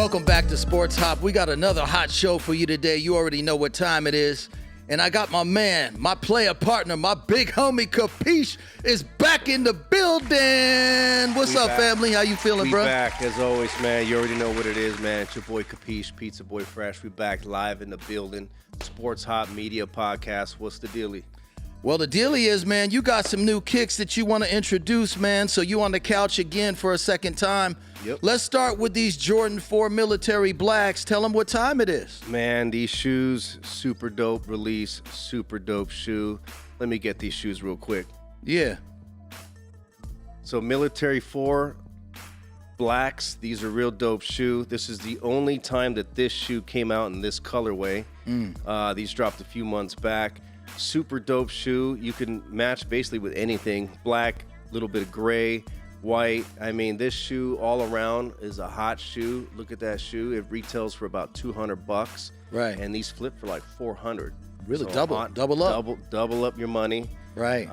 Welcome back to Sports Hop. We got another hot show for you today. You already know what time it is. And I got my man, my player partner, my big homie Kapeash is back in the building. What's up, family? How you feeling, bro? We back, as always, man. You already know what it is, man. It's your boy Kapeash, Pizza Boy Fresh. We back live in the building. Sports Hop Media Podcast. What's the dealie? Well, the dealie is, man, you got some new kicks that you want to introduce, man. So you on the couch again for a second time. Yep. Let's start with these Jordan 4 Military Blacks. Tell them what time it is. Man, these shoes, super dope release, super dope shoe. Let me get these shoes real quick. Yeah. So Military 4 Blacks, these are real dope shoe. This is the only time that this shoe came out in this colorway. These dropped a few months back. Super dope shoe. You can match basically with anything. Black, little bit of gray, white. I mean, this shoe all around is a hot shoe. Look at that shoe. It retails for about $200. Right. And these flip for like $400. Really, So double up. Double up your money. Right.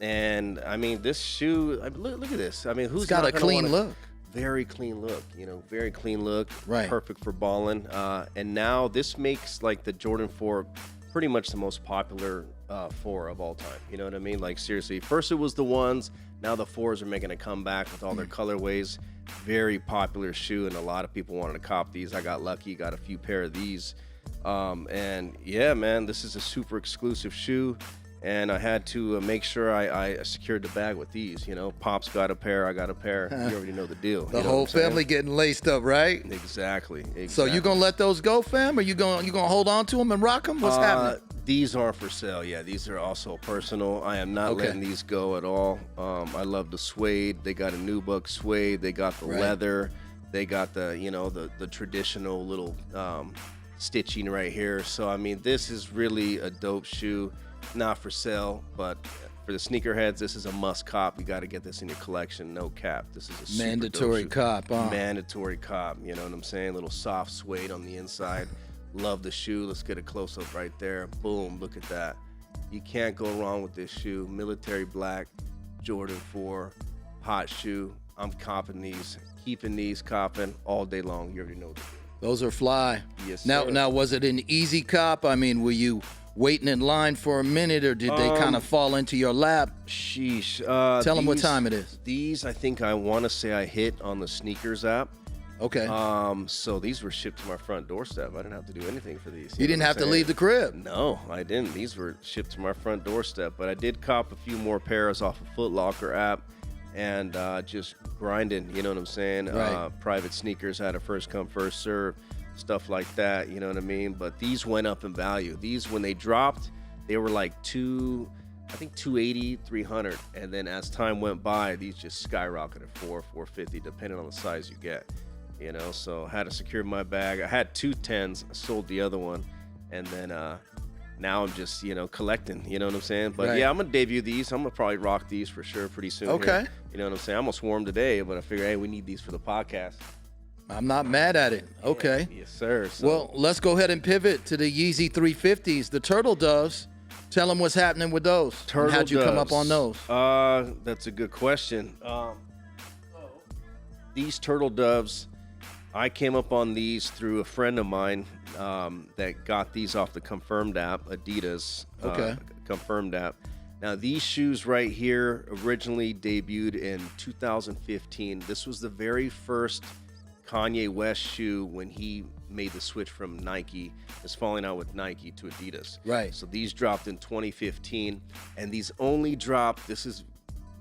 And I mean, this shoe, look at this. I mean, who's It's got not a gonna clean wanna, look. Very clean look, very clean look. Right. Perfect for balling. And now this makes like the Jordan 4 pretty much the most popular 4 of all time. You know what I mean? Like, seriously. First it was the 1s. Now the 4s are making a comeback with all their colorways. Very popular shoe, and a lot of people wanted to cop these. I got lucky, got a few pair of these. And yeah, man, this is a super exclusive shoe. And I had to make sure I secured the bag with these. Pop's got a pair, I got a pair. You already know the deal. The whole family getting laced up, right? Exactly. So you gonna let those go, fam? Or you gonna hold on to them and rock them? What's happening? These aren't for sale. Yeah, these are also personal. I am not letting these go at all. I love the suede. They got a nubuck suede. They got the leather. They got the the traditional little stitching right here. So I mean, this is really a dope shoe. Not for sale, but for the sneakerheads, this is a must cop. You got to get this in your collection. No cap. This is a super Mandatory dope shoe. cop. Mandatory cop. You know what I'm saying? Little soft suede on the inside. Love the shoe. Let's get a close up right there. Boom. Look at that. You can't go wrong with this shoe. Military black, Jordan 4, hot shoe. I'm copping these, keeping these copping all day long. You already know the deal. Those are fly. Yes, sir. Now, was it an easy cop? I mean, were you waiting in line for a minute, or did they kind of fall into your lap? Sheesh. Tell them what time it is. These, I think I want to say I hit on the sneakers app. Okay. So these were shipped to my front doorstep. I didn't have to do anything for these. You didn't have to leave the crib. No, I didn't. These were shipped to my front doorstep. But I did cop a few more pairs off of Foot Locker app and just grinding, you know what I'm saying? Right. Private sneakers had a first come, first serve, stuff like that, you know what I mean? But these went up in value. These, when they dropped, they were like I think 280, 300. And then as time went by, these just skyrocketed 450, depending on the size you get. So I had to secure my bag. I had 2 10s, I sold the other one, and then now I'm just collecting. You know what I'm saying? But yeah, I'm gonna debut these. I'm gonna probably rock these for sure pretty soon. Okay. Here. You know what I'm saying? I'm gonna swarm today, but I figure, hey, we need these for the podcast. I'm not mad at it. Okay. Yes, sir. So, Well, let's go ahead and pivot to the Yeezy 350s, the Turtle Doves. Tell them what's happening with those. Turtle How'd you come up Doves. on those? That's a good question. These Turtle Doves, I came up on these through a friend of mine that got these off the Confirmed app, Adidas. Confirmed app. Now, these shoes right here originally debuted in 2015. This was the very first Kanye West shoe when he made the switch from Nike, is falling out with Nike, to Adidas. Right. So these dropped in 2015, and these only dropped,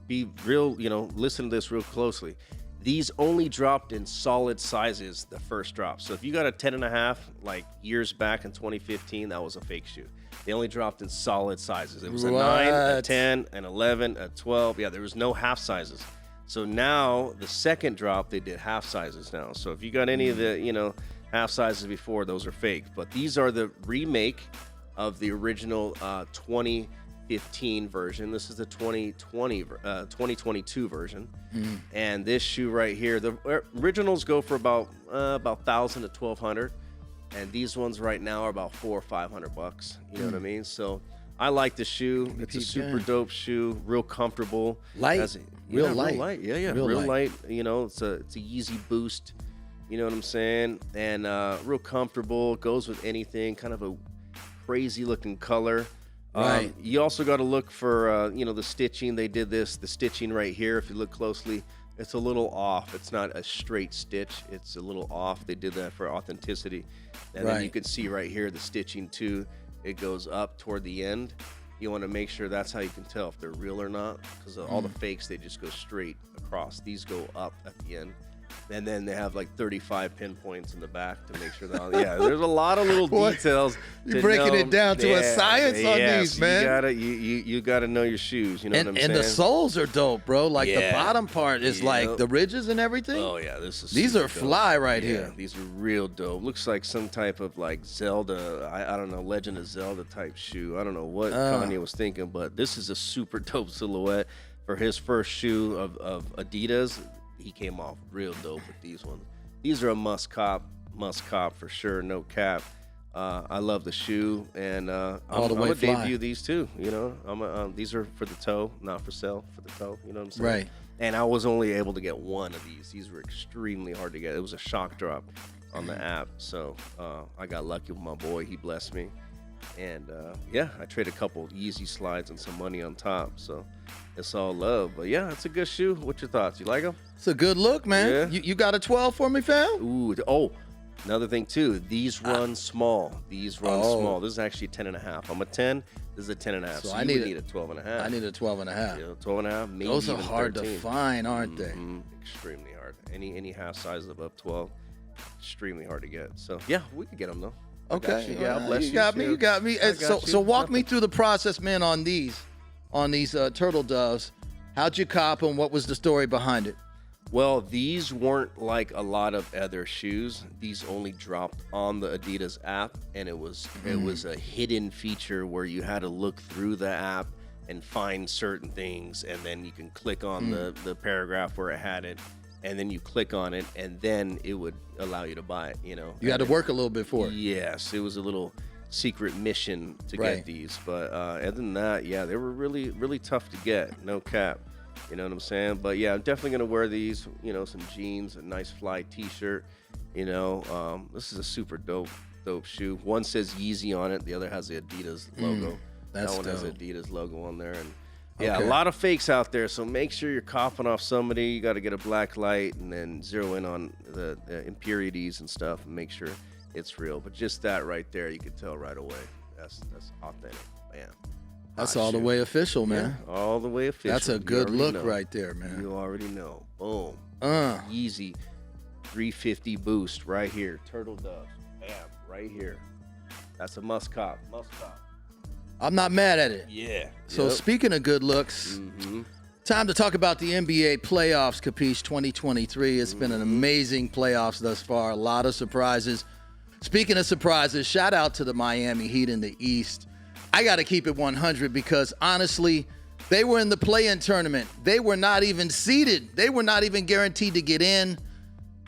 be real, listen to this real closely. These only dropped in solid sizes the first drop. So if you got a 10.5 like years back in 2015, that was a fake shoe. They only dropped in solid sizes. It was a 9, a 10, an 11, a 12. Yeah, there was no half sizes. So now the second drop, they did half sizes now. So if you got any of the, half sizes before, those are fake. But these are the remake of the original 2015 version. This is the 2022 version. And this shoe right here, the originals go for about $1,000 to $1,200, and these ones right now are about $400 or $500. You know what I mean? So I like the shoe. It's a super dope shoe, real comfortable. Light. Real light. Real Yeah, real light. It's a Yeezy Boost. You know what I'm saying? And real comfortable. Goes with anything. Kind of a crazy looking color. Right. You also got to look for, the stitching. They did the stitching right here. If you look closely, it's a little off. It's not a straight stitch. It's a little off. They did that for authenticity. And then you can see right here the stitching too. It goes up toward the end. You want to make sure that's how you can tell if they're real or not, because all the fakes, they just go straight across. These go up at the end. And then they have like 35 pinpoints in the back to make sure that, there's a lot of little details. You're breaking it down to a science on these, man. You gotta know your shoes. You know what I'm saying? And the soles are dope, bro. Like the bottom part is like the ridges and everything. Oh yeah, these are fly dope. right here. These are real dope. Looks like some type of like Zelda, I don't know, Legend of Zelda type shoe. I don't know what Kanye was thinking, but this is a super dope silhouette for his first shoe of Adidas. He came off real dope with these ones. These are a must cop for sure, no cap. I love the shoe, and I'm gonna debut these too. You know, these are for the toe, not for sale, for the toe. You know what I'm saying? Right. And I was only able to get one of these. These were extremely hard to get. It was a shock drop on the app, so I got lucky with my boy. He blessed me, and I traded a couple Yeezy slides and some money on top. So it's all love. But yeah, it's a good shoe. What's your thoughts? You like them? It's a good look, man. Yeah. You got a 12 for me, fam? Ooh, another thing too. These run small. Small. This is actually 10.5. I'm a 10. This is a 10.5. So I need a 12.5. I need a 12.5. Yeah, 12.5. Maybe those are even hard 13. to find, aren't they? Extremely hard. Any half size above 12, extremely hard to get. So yeah, we could get them though. Okay. Yeah, bless you. You got me. So walk me through the process, man, on these turtle doves. How'd you cop them? What was the story behind it? Well, these weren't like a lot of other shoes. These only dropped on the Adidas app, and it was a hidden feature where you had to look through the app and find certain things, and then you can click on the paragraph where it had it, and then you click on it, and then it would allow you to buy it. You know, you had to work a little bit for it. Yes, it was a little secret mission to get these, but other than that, they were really, really tough to get. No cap. You know what I'm saying? But yeah, I'm definitely gonna wear these. You know, some jeans, a nice fly T-shirt. You know, this is a super dope shoe. One says Yeezy on it. The other has the Adidas logo. That one has the Adidas logo on there. And a lot of fakes out there. So make sure you're copping off somebody. You got to get a black light and then zero in on the impurities and stuff and make sure it's real. But just that right there, you could tell right away. That's authentic, man. That's all the way official, man. Yeah, all the way official. That's a good look right there, man. You already know. Boom. Yeezy 350 boost right here. Turtle doves. Bam. Right here. That's a must cop. I'm not mad at it. Yeah. So speaking of good looks, time to talk about the NBA playoffs, Kapeash 2023. It's been an amazing playoffs thus far. A lot of surprises. Speaking of surprises, shout out to the Miami Heat in the East. I got to keep it 100 because, honestly, they were in the play-in tournament. They were not even seeded. They were not even guaranteed to get in.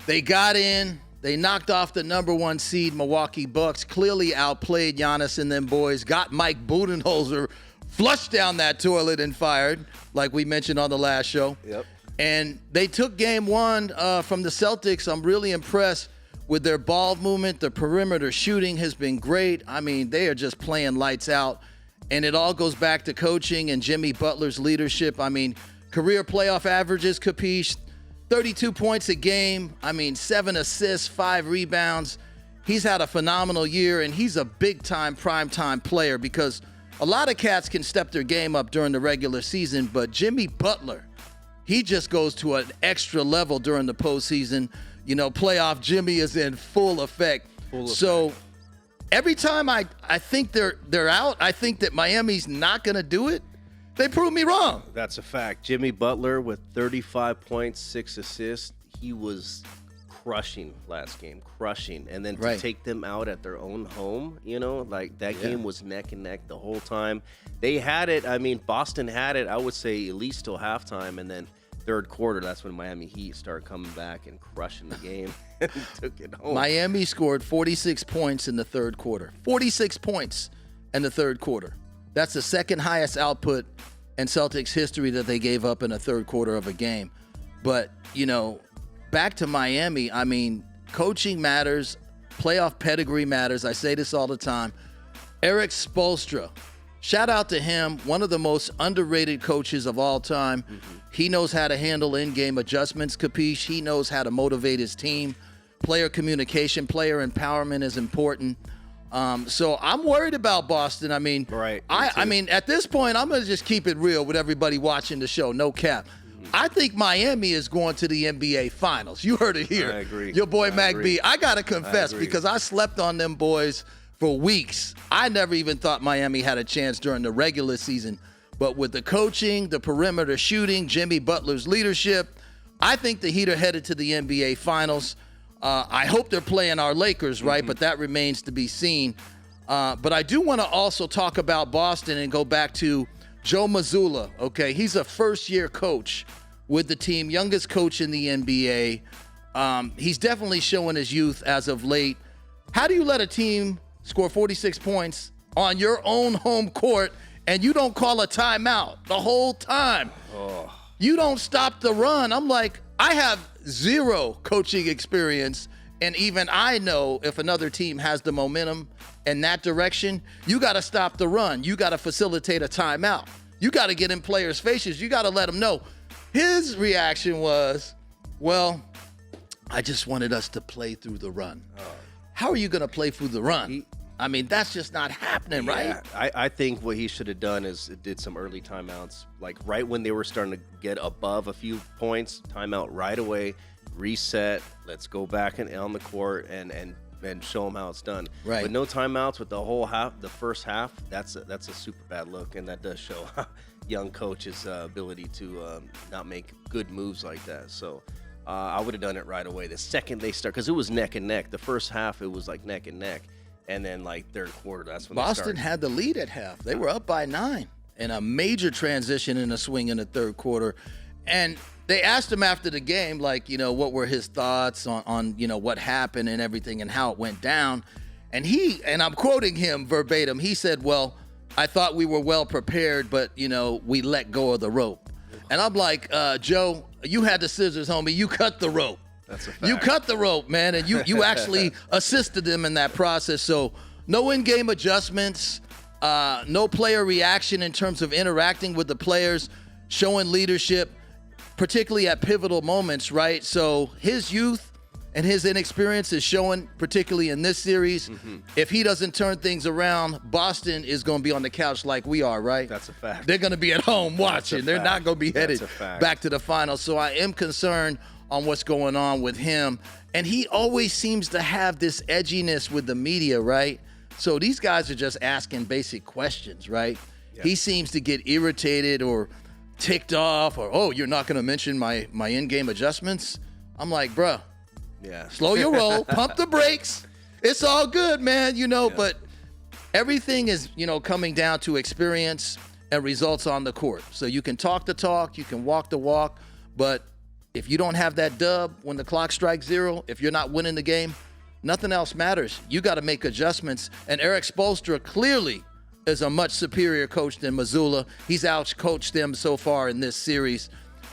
They got in. They knocked off the number one seed, Milwaukee Bucks, clearly outplayed Giannis and them boys, got Mike Budenholzer flushed down that toilet and fired, like we mentioned on the last show. Yep. And they took game one from the Celtics. I'm really impressed with their ball movement. The perimeter shooting has been great. I mean, they are just playing lights out. And it all goes back to coaching and Jimmy Butler's leadership. I mean, career playoff averages, Kapeash, 32 points a game. I mean, 7 assists, 5 rebounds. He's had a phenomenal year, and he's a big-time, prime-time player because a lot of cats can step their game up during the regular season, but Jimmy Butler, he just goes to an extra level during the postseason. You know, playoff Jimmy is in full effect. So every time I think they're out, I think that Miami's not going to do it. They prove me wrong. That's a fact. Jimmy Butler with 35 points, 6 assists. He was crushing last game, crushing. And then to take them out at their own home, you know, like that game was neck and neck the whole time. They had it. I mean, Boston had it, I would say, at least till halftime. And then third quarter, that's when Miami Heat started coming back and crushing the game and took it home. Miami scored 46 points in the third quarter. 46 points in the third quarter. That's the second highest output in Celtics history that they gave up in a third quarter of a game. But, you know, back to Miami, I mean, coaching matters. Playoff pedigree matters. I say this all the time. Eric Spoelstra, shout out to him, one of the most underrated coaches of all time. He knows how to handle in-game adjustments, Kapeash. He knows how to motivate his team. Player communication, player empowerment is important. So I'm worried about Boston. I mean, right. I mean, at this point, I'm going to just keep it real with everybody watching the show, no cap. I think Miami is going to the NBA Finals. You heard it here. I agree. Your boy Mack agree. B. I got to confess, agree. because I slept on them boys for weeks. I never even thought Miami had a chance during the regular season. But with the coaching, the perimeter shooting, Jimmy Butler's leadership, I think the Heat are headed to the NBA Finals. I hope they're playing our Lakers, right? But that remains to be seen. But I do want to also talk about Boston and go back to Joe Mazzulla, okay? He's a first-year coach with the team, youngest coach in the NBA. He's definitely showing his youth as of late. How do you let a team score 46 points on your own home court and you don't call a timeout the whole time? Oh. You don't stop the run. I'm like, I have zero coaching experience, and even I know if another team has the momentum in that direction, you got to stop the run. You got to facilitate a timeout. You got to get in players' faces. You got to let them know. His reaction was, well, I just wanted us to play through the run. How are you going to play through the run? I mean, that's just not happening, right? I think what he should have done is did some early timeouts, like right when they were starting to get above a few points, timeout right away, reset, let's go back and on the court and show them how it's done. Right. But no timeouts with the whole half, the first half, that's a super bad look, and that does show young coach's ability to not make good moves like that. So I would have done it right away. The second they start, because it was neck and neck. The first half, it was like neck and neck. And then, like, third quarter, that's when Boston had the lead at half. They were up by 9 and a major transition in a swing in the third quarter. And they asked him after the game, like, you know, what were his thoughts on you know, what happened and everything and how it went down. And I'm quoting him verbatim, he said, well, I thought we were well prepared, but, you know, we let go of the rope. And I'm like, Joe, you had the scissors, homie. You cut the rope. That's a fact. You cut the rope, man, and you actually assisted them in that process. So no in-game adjustments, no player reaction in terms of interacting with the players, showing leadership, particularly at pivotal moments, right? So his youth and his inexperience is showing, particularly in this series. If he doesn't turn things around, Boston is going to be on the couch like we are, right? That's a fact. They're going to be at home watching. They're not going to be headed That's a fact. back to the finals. So I am concerned on what's going on with him. And he always seems to have this edginess with the media, right? So these guys are just asking basic questions, right? Yeah. He seems to get irritated or ticked off or, oh, you're not going to mention my in-game adjustments? I'm like, bruh, slow your roll, pump the brakes. It's all good, man, you know, but everything is, you know, coming down to experience and results on the court. So you can talk the talk, you can walk the walk, but if you don't have that dub when the clock strikes 0, if you're not winning the game, nothing else matters. You got to make adjustments. And Eric Spoelstra clearly is a much superior coach than Mazzulla. He's out-coached them so far in this series.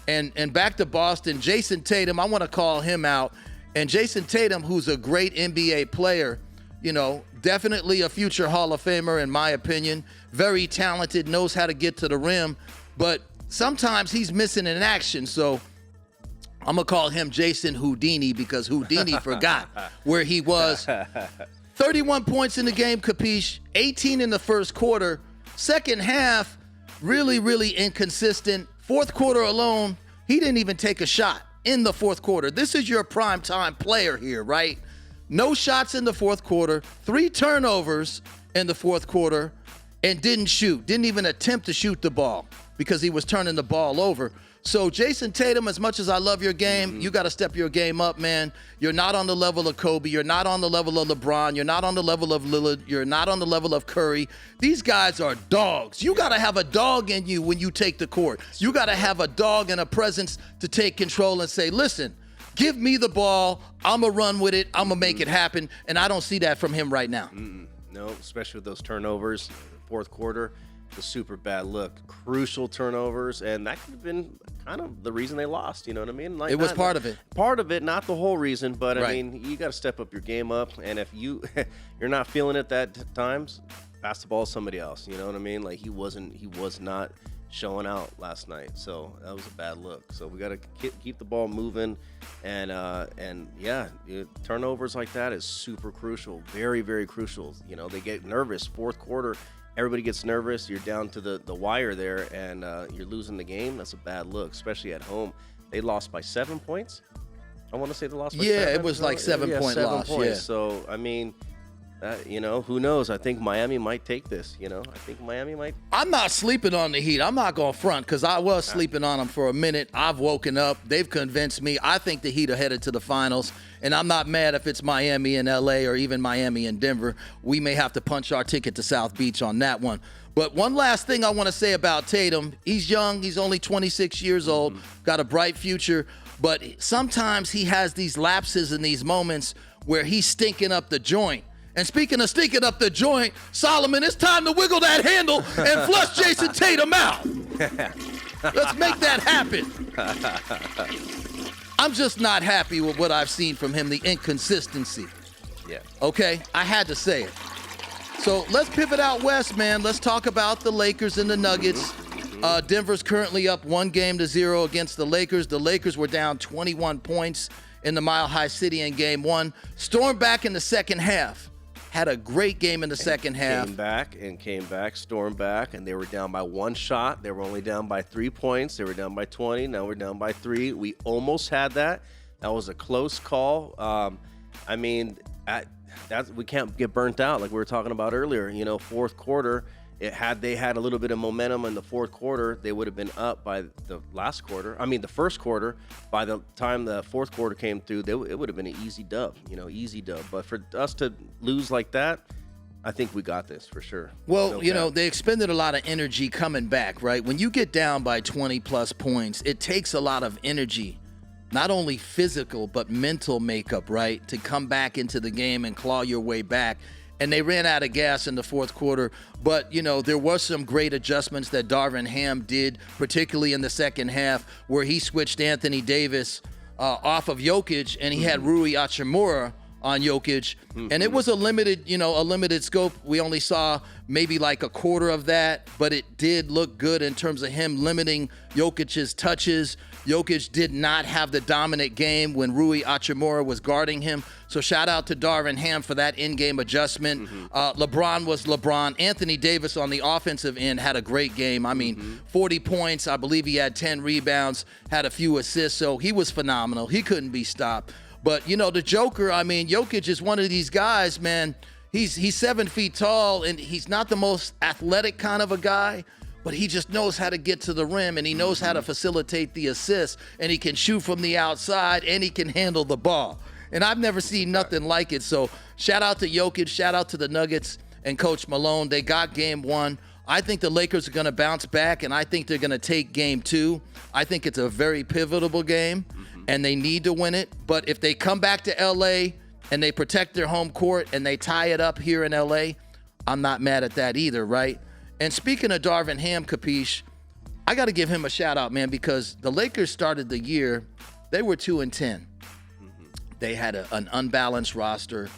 And back to Boston, Jason Tatum, I want to call him out. And Jason Tatum, who's a great NBA player, you know, definitely a future Hall of Famer in my opinion, very talented, knows how to get to the rim, but sometimes he's missing in action. So I'm going to call him Jason Houdini because Houdini forgot where he was. 31 points in the game, Kapeash, 18 in the first quarter. Second half, really, really inconsistent. Fourth quarter alone, he didn't even take a shot in the fourth quarter. This is your primetime player here, right? No shots in the fourth quarter, 3 turnovers in the fourth quarter, and didn't shoot. Didn't even attempt to shoot the ball because he was turning the ball over. So Jason Tatum, as much as I love your game, you got to step your game up, man. You're not on the level of Kobe. You're not on the level of LeBron. You're not on the level of Lillard. You're not on the level of Curry. These guys are dogs. You got to have a dog in you when you take the court. You got to have a dog and a presence to take control and say, listen, give me the ball. I'm going to run with it. I'm going to make it happen. And I don't see that from him right now. No, especially with those turnovers, fourth quarter. A super bad look. Crucial turnovers, and that could have been kind of the reason they lost. You know what I mean? Like, It was part of it. Part of it, not the whole reason, but I Right. mean, you got to step up your game up. And if you're not feeling it times, pass the ball to somebody else. You know what I mean? Like he was not showing out last night, so that was a bad look. So we got to keep the ball moving, and yeah, turnovers like that is super crucial, very, very crucial. You know, they get nervous fourth quarter. Everybody gets nervous. You're down to the wire there, and you're losing the game. That's a bad look, especially at home. They lost by 7 points. I want to say they lost by 7. It was like 7-point loss. 7 points. Yeah. So, I mean, you know, who knows? I think Miami might take this, you know. I think Miami might. I'm not sleeping on the Heat. I'm not going to front because I was sleeping on them for a minute. I've woken up. They've convinced me. I think the Heat are headed to the finals, and I'm not mad if it's Miami and L.A. or even Miami and Denver. We may have to punch our ticket to South Beach on that one. But one last thing I want to say about Tatum. He's young. He's only 26 years old, got a bright future. But sometimes he has these lapses and these moments where he's stinking up the joint. And speaking of stinking up the joint, Solomon, it's time to wiggle that handle and flush Jason Tatum out. Let's make that happen. I'm just not happy with what I've seen from him, the inconsistency. Yeah. Okay? I had to say it. So let's pivot out west, man. Let's talk about the Lakers and the Nuggets. Denver's currently up 1-0 against the Lakers. The Lakers were down 21 points in the Mile High City in Game 1. Stormed back in the second half. Had a great game in the second half. Came back, stormed back, and they were down by 1 shot. They were only down by 3 points. They were down by 20. Now we're down by 3. We almost had that. That was a close call. I mean, we can't get burnt out like we were talking about earlier. You know, fourth quarter, they had a little bit of momentum in the fourth quarter, they would have been up by the first quarter. By the time the fourth quarter came through, it would have been an easy dub, easy dub. But for us to lose like that, I think we got this for sure. Well, they expended a lot of energy coming back, right? When you get down by 20-plus points, it takes a lot of energy, not only physical, but mental makeup, right? To come back into the game and claw your way back. And they ran out of gas in the fourth quarter. But, there were some great adjustments that Darvin Ham did, particularly in the second half, where he switched Anthony Davis off of Jokic, and he had Rui Hachimura on Jokic. And it was a limited scope. We only saw maybe like a quarter of that, but it did look good in terms of him limiting Jokic's touches. Jokic did not have the dominant game when Rui Hachimura was guarding him. So shout out to Darvin Ham for that in-game adjustment. LeBron was LeBron. Anthony Davis on the offensive end had a great game. I mean, 40 points. I believe he had 10 rebounds, had a few assists. So he was phenomenal. He couldn't be stopped. But, the Joker, Jokic is one of these guys, man. He's 7 feet tall, and he's not the most athletic kind of a guy, but he just knows how to get to the rim, and he knows how to facilitate the assist, and he can shoot from the outside, and he can handle the ball. And I've never seen nothing like it. So shout out to Jokic, shout out to the Nuggets and Coach Malone. They got Game 1. I think the Lakers are going to bounce back, and I think they're going to take Game 2. I think it's a very pivotal game, and they need to win it. But if they come back to L.A. and they protect their home court and they tie it up here in L.A., I'm not mad at that either, right? And speaking of Darvin Ham, Kapeash, I got to give him a shout-out, man, because the Lakers started the year, they were 2-10. They had an unbalanced roster.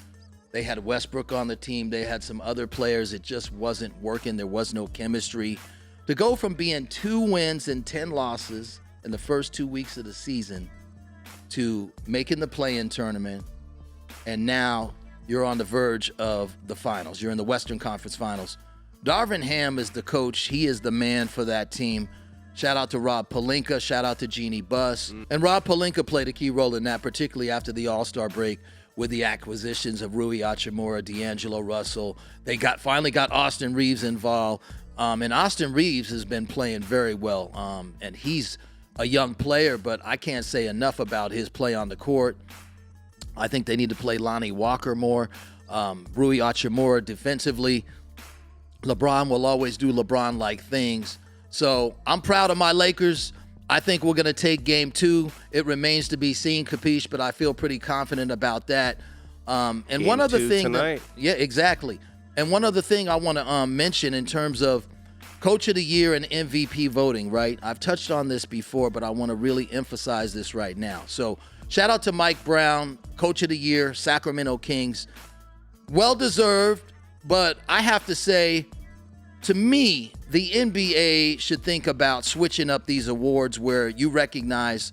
They had Westbrook on the team. They had some other players. It just wasn't working. There was no chemistry. To go from being 2 wins and 10 losses in the first 2 weeks of the season to making the play-in tournament, and now you're on the verge of the finals. You're in the Western Conference Finals. Darvin Ham is the coach. He is the man for that team. Shout out to Rob Pelinka. Shout out to Jeannie Buss. And Rob Pelinka played a key role in that, particularly after the All-Star break with the acquisitions of Rui Hachimura, D'Angelo Russell. They finally got Austin Reeves involved. And Austin Reeves has been playing very well. And he's a young player, but I can't say enough about his play on the court. I think they need to play Lonnie Walker more. Rui Hachimura defensively. LeBron will always do LeBron-like things. So I'm proud of my Lakers. I think we're going to take Game 2. It remains to be seen, Kapeash, but I feel pretty confident about that. And Game one other 2 thing. tonight. Yeah, exactly. And one other thing I want to mention in terms of Coach of the Year and MVP voting, right? I've touched on this before, but I want to really emphasize this right now. So shout out to Mike Brown, Coach of the Year, Sacramento Kings. Well-deserved, but I have to say, to me, the NBA should think about switching up these awards where you recognize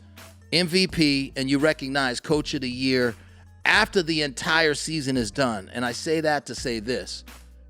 MVP and you recognize Coach of the Year after the entire season is done. And I say that to say this.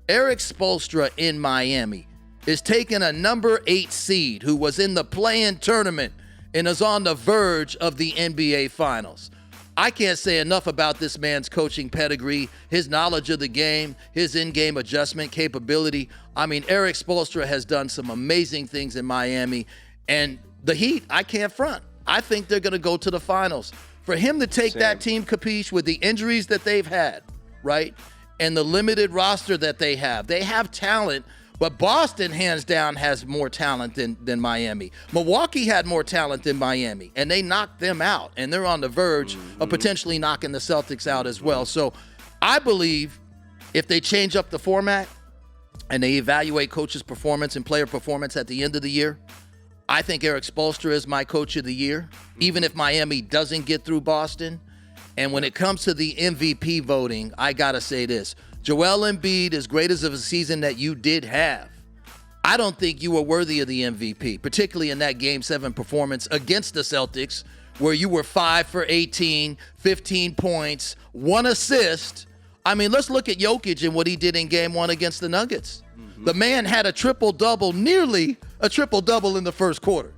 Eric Spoelstra in Miami is taking a number 8 seed who was in the play-in tournament and is on the verge of the NBA Finals. I can't say enough about this man's coaching pedigree, his knowledge of the game, his in-game adjustment capability. I mean, Eric Spoelstra has done some amazing things in Miami, and the Heat, I can't front. I think they're going to go to the finals. For him to take that team, Kapeash, with the injuries that they've had, right, and the limited roster that they have talent, but Boston, hands down, has more talent than Miami. Milwaukee had more talent than Miami, and they knocked them out, and they're on the verge of potentially knocking the Celtics out as well. So I believe if they change up the format and they evaluate coaches' performance and player performance at the end of the year, I think Eric Spoelstra is my Coach of the Year, even if Miami doesn't get through Boston. And when it comes to the MVP voting, I got to say this. Joel Embiid, as great as of a season that you did have, I don't think you were worthy of the MVP, particularly in that Game 7 performance against the Celtics, where you were 5 for 18, 15 points, 1 assist. I mean, let's look at Jokic and what he did in Game 1 against the Nuggets. The man had a triple-double, nearly a triple-double in the first quarter.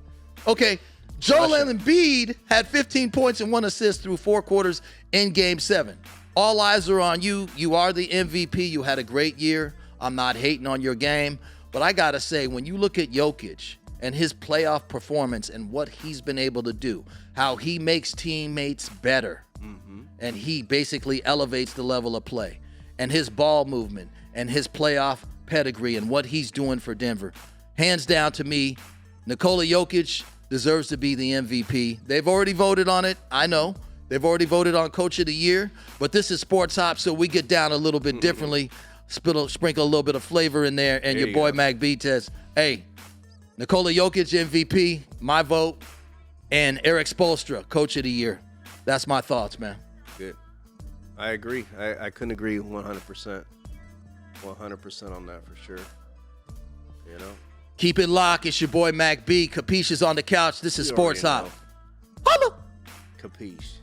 Okay, Joel Embiid had 15 points and 1 assist through 4 quarters in Game 7. All eyes are on you. You are the MVP. You had a great year. I'm not hating on your game. But I got to say, when you look at Jokic and his playoff performance and what he's been able to do, how he makes teammates better, and he basically elevates the level of play, and his ball movement and his playoff pedigree and what he's doing for Denver, hands down to me, Nikola Jokic deserves to be the MVP. They've already voted on it. I know. They've already voted on Coach of the Year, but this is Sports Hop, so we get down a little bit differently, sprinkle a little bit of flavor in there, and your boy Mack B says, hey, Nikola Jokic MVP, my vote, and Eric Spoelstra, Coach of the Year. That's my thoughts, man. Good. I agree. I couldn't agree 100%. 100% on that for sure. You know? Keep it locked. It's your boy Mack B. Kapeash is on the couch. This is Sports Hop. Holla! Kapeash.